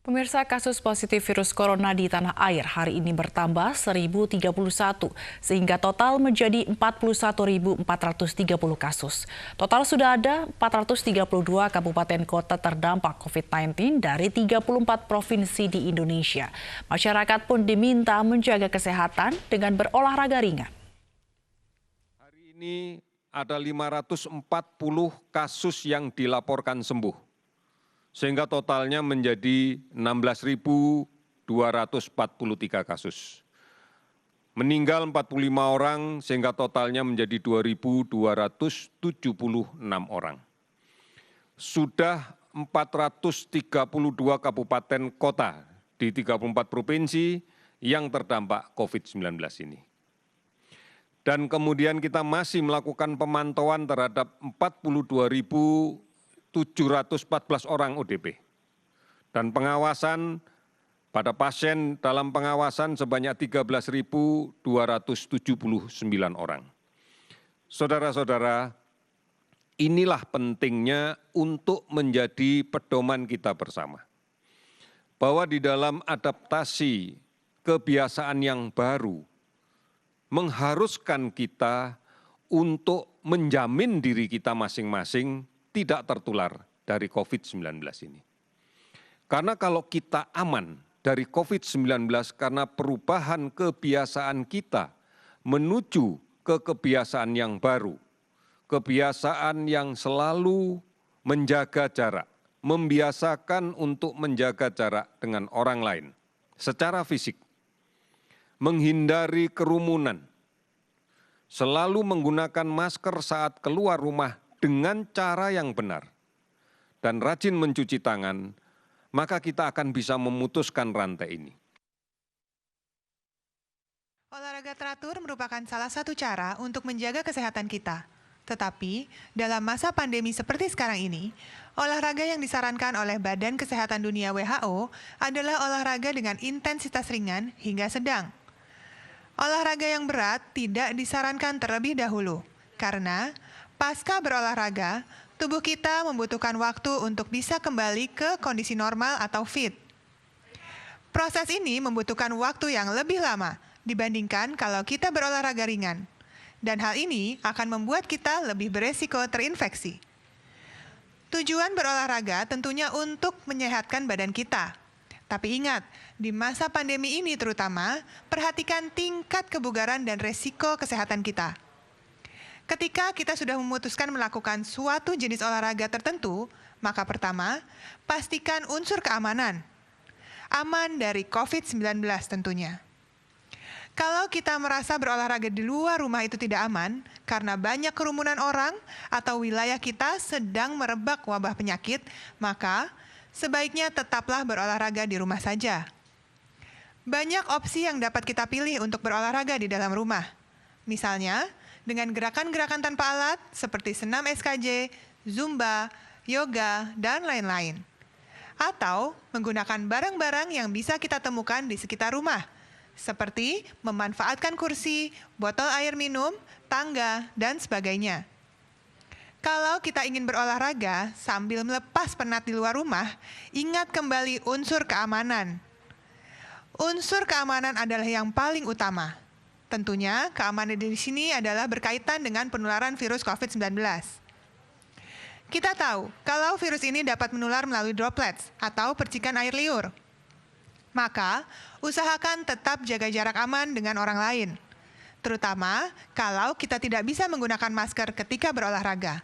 Pemirsa, kasus positif virus corona di tanah air hari ini bertambah 1.031 sehingga total menjadi 41.430 kasus. Total sudah ada 432 kabupaten kota terdampak COVID-19 dari 34 provinsi di Indonesia. Masyarakat pun diminta menjaga kesehatan dengan berolahraga ringan. Hari ini ada 540 kasus yang dilaporkan sembuh, sehingga totalnya menjadi 16.243 kasus. Meninggal 45 orang sehingga totalnya menjadi 2.276 orang. Sudah 432 kabupaten kota di 34 provinsi yang terdampak COVID-19 ini. Dan kemudian kita masih melakukan pemantauan terhadap 42.714 orang ODP. Dan pengawasan pada pasien dalam pengawasan sebanyak 13.279 orang. Saudara-saudara, inilah pentingnya untuk menjadi pedoman kita bersama. Bahwa di dalam adaptasi kebiasaan yang baru, mengharuskan kita untuk menjamin diri kita masing-masing tidak tertular dari COVID-19 ini. Karena kalau kita aman dari COVID-19 karena perubahan kebiasaan kita menuju ke kebiasaan yang baru, kebiasaan yang selalu menjaga jarak, membiasakan untuk menjaga jarak dengan orang lain secara fisik, menghindari kerumunan, selalu menggunakan masker saat keluar rumah dengan cara yang benar, dan rajin mencuci tangan, maka kita akan bisa memutuskan rantai ini. Olahraga teratur merupakan salah satu cara untuk menjaga kesehatan kita. Tetapi, dalam masa pandemi seperti sekarang ini, olahraga yang disarankan oleh Badan Kesehatan Dunia WHO adalah olahraga dengan intensitas ringan hingga sedang. Olahraga yang berat tidak disarankan terlebih dahulu, karena pasca berolahraga, tubuh kita membutuhkan waktu untuk bisa kembali ke kondisi normal atau fit. Proses ini membutuhkan waktu yang lebih lama dibandingkan kalau kita berolahraga ringan. Dan hal ini akan membuat kita lebih beresiko terinfeksi. Tujuan berolahraga tentunya untuk menyehatkan badan kita. Tapi ingat, di masa pandemi ini terutama, perhatikan tingkat kebugaran dan resiko kesehatan kita. Ketika kita sudah memutuskan melakukan suatu jenis olahraga tertentu, maka pertama, pastikan unsur keamanan. Aman dari COVID-19 tentunya. Kalau kita merasa berolahraga di luar rumah itu tidak aman, karena banyak kerumunan orang atau wilayah kita sedang merebak wabah penyakit, maka sebaiknya tetaplah berolahraga di rumah saja. Banyak opsi yang dapat kita pilih untuk berolahraga di dalam rumah. Misalnya, dengan gerakan-gerakan tanpa alat seperti senam SKJ, Zumba, yoga, dan lain-lain. Atau menggunakan barang-barang yang bisa kita temukan di sekitar rumah, seperti memanfaatkan kursi, botol air minum, tangga, dan sebagainya. Kalau kita ingin berolahraga sambil melepas penat di luar rumah, ingat kembali unsur keamanan. Unsur keamanan adalah yang paling utama. Tentunya, keamanan di sini adalah berkaitan dengan penularan virus COVID-19. Kita tahu, kalau virus ini dapat menular melalui droplets atau percikan air liur. Maka, usahakan tetap jaga jarak aman dengan orang lain. Terutama kalau kita tidak bisa menggunakan masker ketika berolahraga.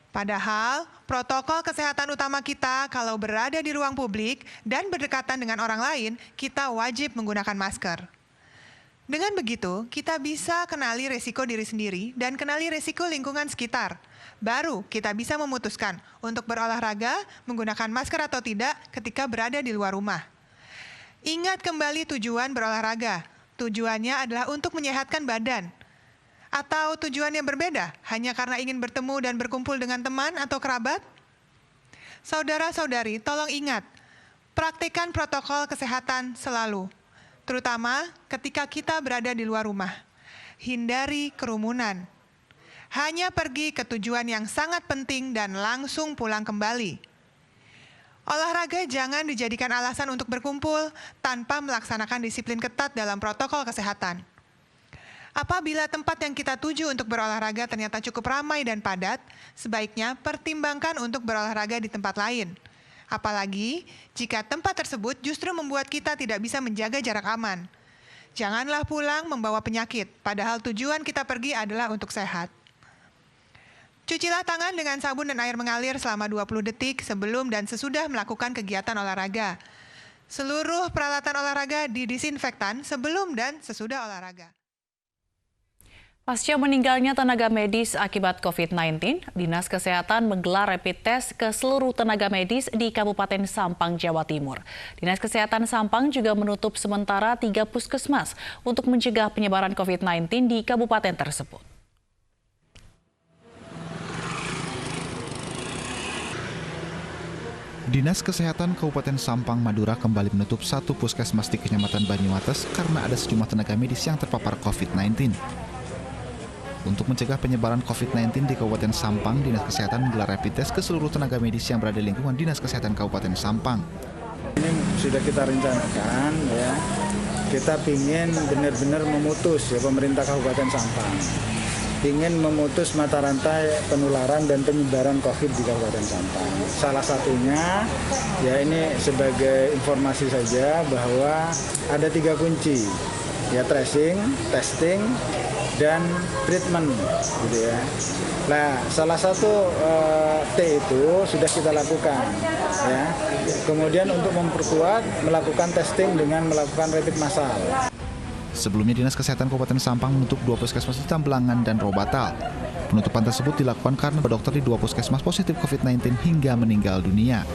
Padahal, protokol kesehatan utama kita kalau berada di ruang publik dan berdekatan dengan orang lain, kita wajib menggunakan masker. Dengan begitu, kita bisa kenali resiko diri sendiri dan kenali resiko lingkungan sekitar. Baru kita bisa memutuskan untuk berolahraga, menggunakan masker atau tidak ketika berada di luar rumah. Ingat kembali tujuan berolahraga. Tujuannya adalah untuk menyehatkan badan. Atau tujuannya berbeda, hanya karena ingin bertemu dan berkumpul dengan teman atau kerabat? Saudara-saudari, tolong ingat, praktikkan protokol kesehatan selalu, terutama ketika kita berada di luar rumah. Hindari kerumunan. Hanya pergi ke tujuan yang sangat penting dan langsung pulang kembali. Olahraga jangan dijadikan alasan untuk berkumpul tanpa melaksanakan disiplin ketat dalam protokol kesehatan. Apabila tempat yang kita tuju untuk berolahraga ternyata cukup ramai dan padat, sebaiknya pertimbangkan untuk berolahraga di tempat lain. Apalagi jika tempat tersebut justru membuat kita tidak bisa menjaga jarak aman. Janganlah pulang membawa penyakit, padahal tujuan kita pergi adalah untuk sehat. Cucilah tangan dengan sabun dan air mengalir selama 20 detik sebelum dan sesudah melakukan kegiatan olahraga. Seluruh peralatan olahraga didisinfektan sebelum dan sesudah olahraga. Pasca meninggalnya tenaga medis akibat COVID-19, Dinas Kesehatan menggelar rapid test ke seluruh tenaga medis di Kabupaten Sampang, Jawa Timur. Dinas Kesehatan Sampang juga menutup sementara 3 puskesmas untuk mencegah penyebaran COVID-19 di kabupaten tersebut. Dinas Kesehatan Kabupaten Sampang, Madura kembali menutup 1 puskesmas di Kecamatan Banyuates karena ada sejumlah tenaga medis yang terpapar COVID-19. Untuk mencegah penyebaran COVID-19 di Kabupaten Sampang, Dinas Kesehatan menggelar rapid test ke seluruh tenaga medis yang berada di lingkungan Dinas Kesehatan Kabupaten Sampang. Ini sudah kita rencanakan ya, kita ingin benar-benar memutus ya pemerintah Kabupaten Sampang. Ingin memutus mata rantai penularan dan penyebaran COVID di Kabupaten Sampang. Salah satunya, ya ini sebagai informasi saja bahwa ada 3 kunci, ya tracing, testing, dan treatment, gitu ya. Nah, salah satu T itu sudah kita lakukan, ya. Kemudian untuk memperkuat, melakukan testing dengan melakukan rapid massal. Sebelumnya, Dinas Kesehatan Kabupaten Sampang menutup 2 puskesmas di Tambelangan dan Robatal. Penutupan tersebut dilakukan karena dokter di 2 puskesmas positif COVID-19 hingga meninggal dunia.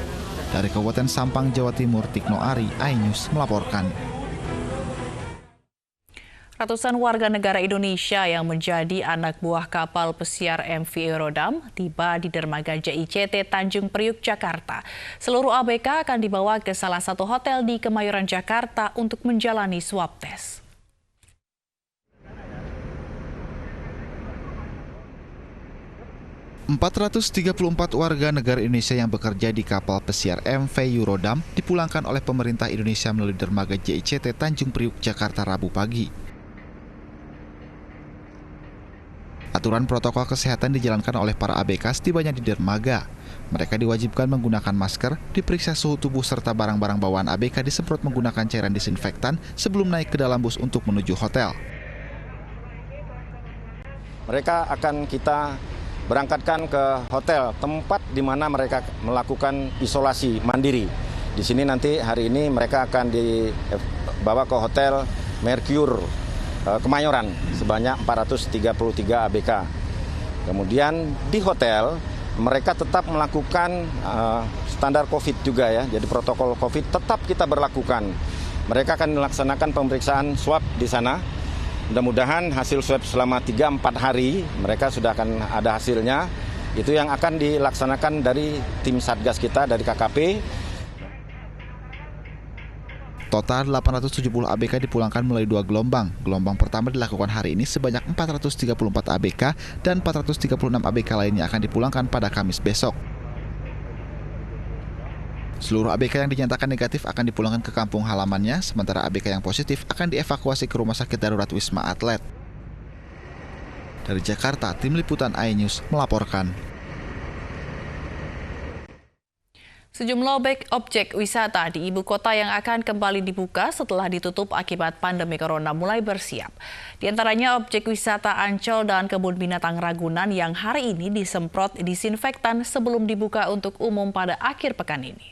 Dari Kabupaten Sampang, Jawa Timur, Tikno Ari, iNews melaporkan. Ratusan warga negara Indonesia yang menjadi anak buah kapal pesiar MV Eurodam tiba di dermaga JICT Tanjung Priuk, Jakarta. Seluruh ABK akan dibawa ke salah satu hotel di Kemayoran, Jakarta untuk menjalani swab tes. ...434 warga negara Indonesia yang bekerja di kapal pesiar MV Eurodam dipulangkan oleh pemerintah Indonesia melalui dermaga JICT Tanjung Priuk, Jakarta Rabu pagi. Aturan protokol kesehatan dijalankan oleh para ABK setibanya di dermaga. Mereka diwajibkan menggunakan masker, diperiksa suhu tubuh serta barang-barang bawaan ABK disemprot menggunakan cairan disinfektan sebelum naik ke dalam bus untuk menuju hotel. Mereka akan kita berangkatkan ke hotel, tempat di mana mereka melakukan isolasi mandiri. Di sini nanti hari ini mereka akan dibawa ke hotel Mercure Kemayoran sebanyak 433 ABK. Kemudian di hotel mereka tetap melakukan standar COVID juga ya. Jadi protokol COVID tetap kita berlakukan. Mereka akan melaksanakan pemeriksaan swab di sana. Mudah-mudahan hasil swab selama 3-4 hari mereka sudah akan ada hasilnya. Itu yang akan dilaksanakan dari tim Satgas kita dari KKP. Total 870 ABK dipulangkan melalui 2 gelombang. Gelombang pertama dilakukan hari ini sebanyak 434 ABK dan 436 ABK lainnya akan dipulangkan pada Kamis besok. Seluruh ABK yang dinyatakan negatif akan dipulangkan ke kampung halamannya, sementara ABK yang positif akan dievakuasi ke Rumah Sakit Darurat Wisma Atlet. Dari Jakarta, Tim Liputan iNews melaporkan. Sejumlah objek wisata di ibu kota yang akan kembali dibuka setelah ditutup akibat pandemi corona mulai bersiap. Di antaranya objek wisata Ancol dan Kebun Binatang Ragunan yang hari ini disemprot disinfektan sebelum dibuka untuk umum pada akhir pekan ini.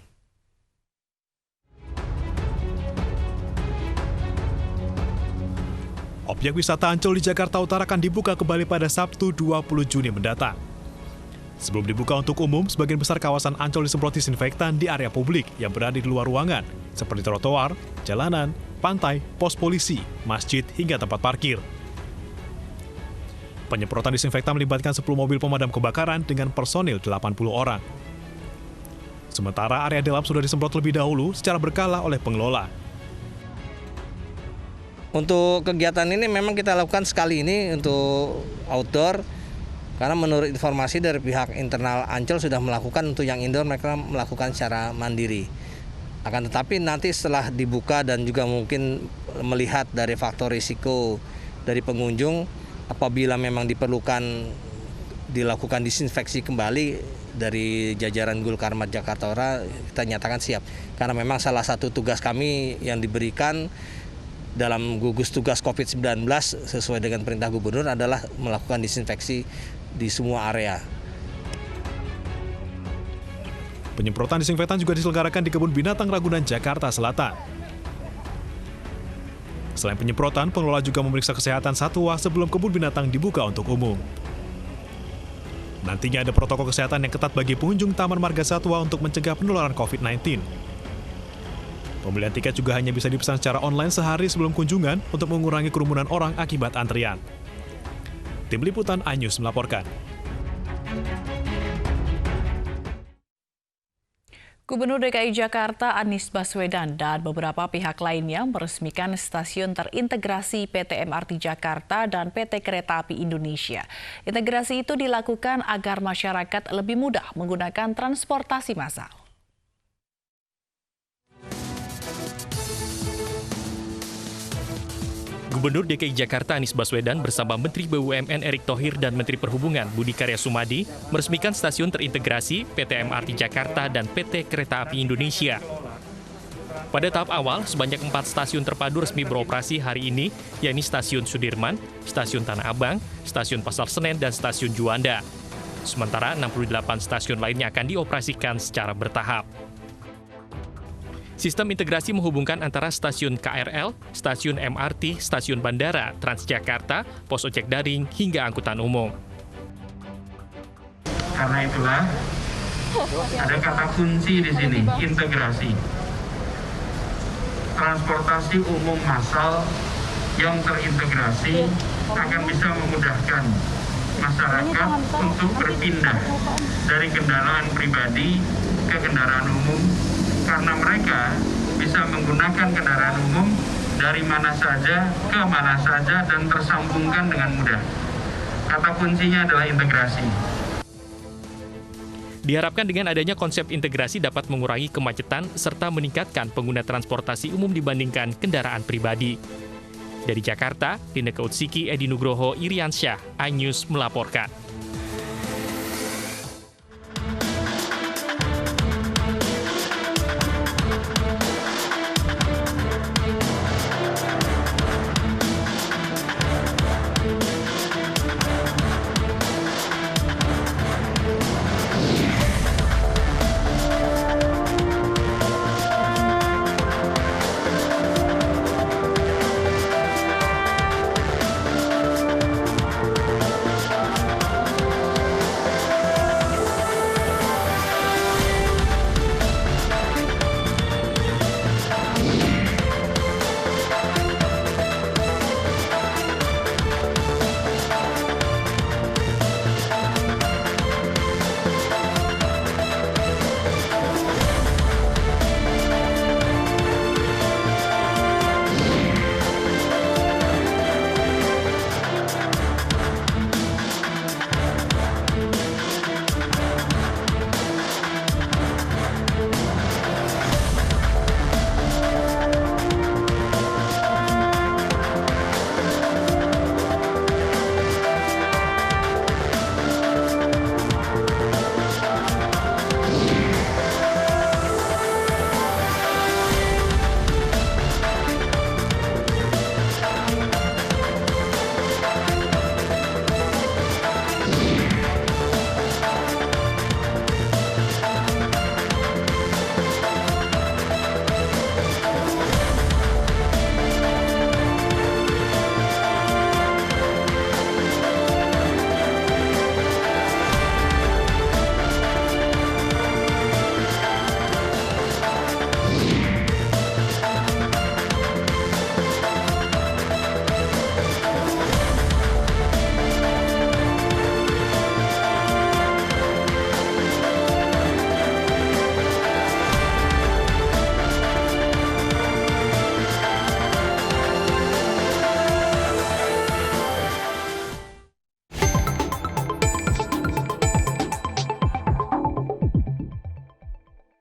Objek wisata Ancol di Jakarta Utara akan dibuka kembali pada Sabtu 20 Juni mendatang. Sebelum dibuka untuk umum, sebagian besar kawasan Ancol disemprot disinfektan di area publik yang berada di luar ruangan, seperti trotoar, jalanan, pantai, pos polisi, masjid, hingga tempat parkir. Penyemprotan disinfektan melibatkan 10 mobil pemadam kebakaran dengan personil 80 orang. Sementara area dalam sudah disemprot lebih dahulu secara berkala oleh pengelola. Untuk kegiatan ini memang kita lakukan sekali ini untuk outdoor, Karena menurut informasi dari pihak internal Ancol sudah melakukan, untuk yang indoor mereka melakukan secara mandiri. Akan tetapi nanti setelah dibuka dan juga mungkin melihat dari faktor risiko dari pengunjung, apabila memang diperlukan dilakukan disinfeksi kembali dari jajaran Gul Karmat Jakarta Utara, kita nyatakan siap. Karena memang salah satu tugas kami yang diberikan dalam gugus tugas COVID-19 sesuai dengan perintah gubernur adalah melakukan disinfeksi di semua area. Penyemprotan disinfektan juga diselenggarakan di Kebun Binatang Ragunan, Jakarta Selatan. Selain penyemprotan, pengelola juga memeriksa kesehatan satwa sebelum kebun binatang dibuka untuk umum. Nantinya ada protokol kesehatan yang ketat bagi pengunjung Taman Marga Satwa untuk mencegah penularan COVID-19. Pembelian tiket juga hanya bisa dipesan secara online sehari sebelum kunjungan untuk mengurangi kerumunan orang akibat antrian. Tim Liputan iNews melaporkan. Gubernur DKI Jakarta Anies Baswedan dan beberapa pihak lainnya meresmikan stasiun terintegrasi PT MRT Jakarta dan PT Kereta Api Indonesia. Integrasi itu dilakukan agar masyarakat lebih mudah menggunakan transportasi massal. Gubernur DKI Jakarta Anies Baswedan bersama Menteri BUMN Erick Thohir dan Menteri Perhubungan Budi Karya Sumadi meresmikan stasiun terintegrasi PT MRT Jakarta dan PT Kereta Api Indonesia. Pada tahap awal, sebanyak 4 stasiun terpadu resmi beroperasi hari ini, yakni Stasiun Sudirman, Stasiun Tanah Abang, Stasiun Pasar Senen, dan Stasiun Juanda. Sementara 68 stasiun lainnya akan dioperasikan secara bertahap. Sistem integrasi menghubungkan antara stasiun KRL, stasiun MRT, stasiun bandara, Transjakarta, pos ojek daring, hingga angkutan umum. Karena itulah ada kata kunci di sini, integrasi. Transportasi umum massal yang terintegrasi akan bisa memudahkan masyarakat untuk berpindah dari kendaraan pribadi ke kendaraan umum, karena mereka bisa menggunakan kendaraan umum dari mana saja ke mana saja dan tersambungkan dengan mudah. Kata kuncinya adalah integrasi. Diharapkan dengan adanya konsep integrasi dapat mengurangi kemacetan serta meningkatkan pengguna transportasi umum dibandingkan kendaraan pribadi. Dari Jakarta, Dineka Utsiki, Edi Nugroho, Iriansyah, iNews melaporkan.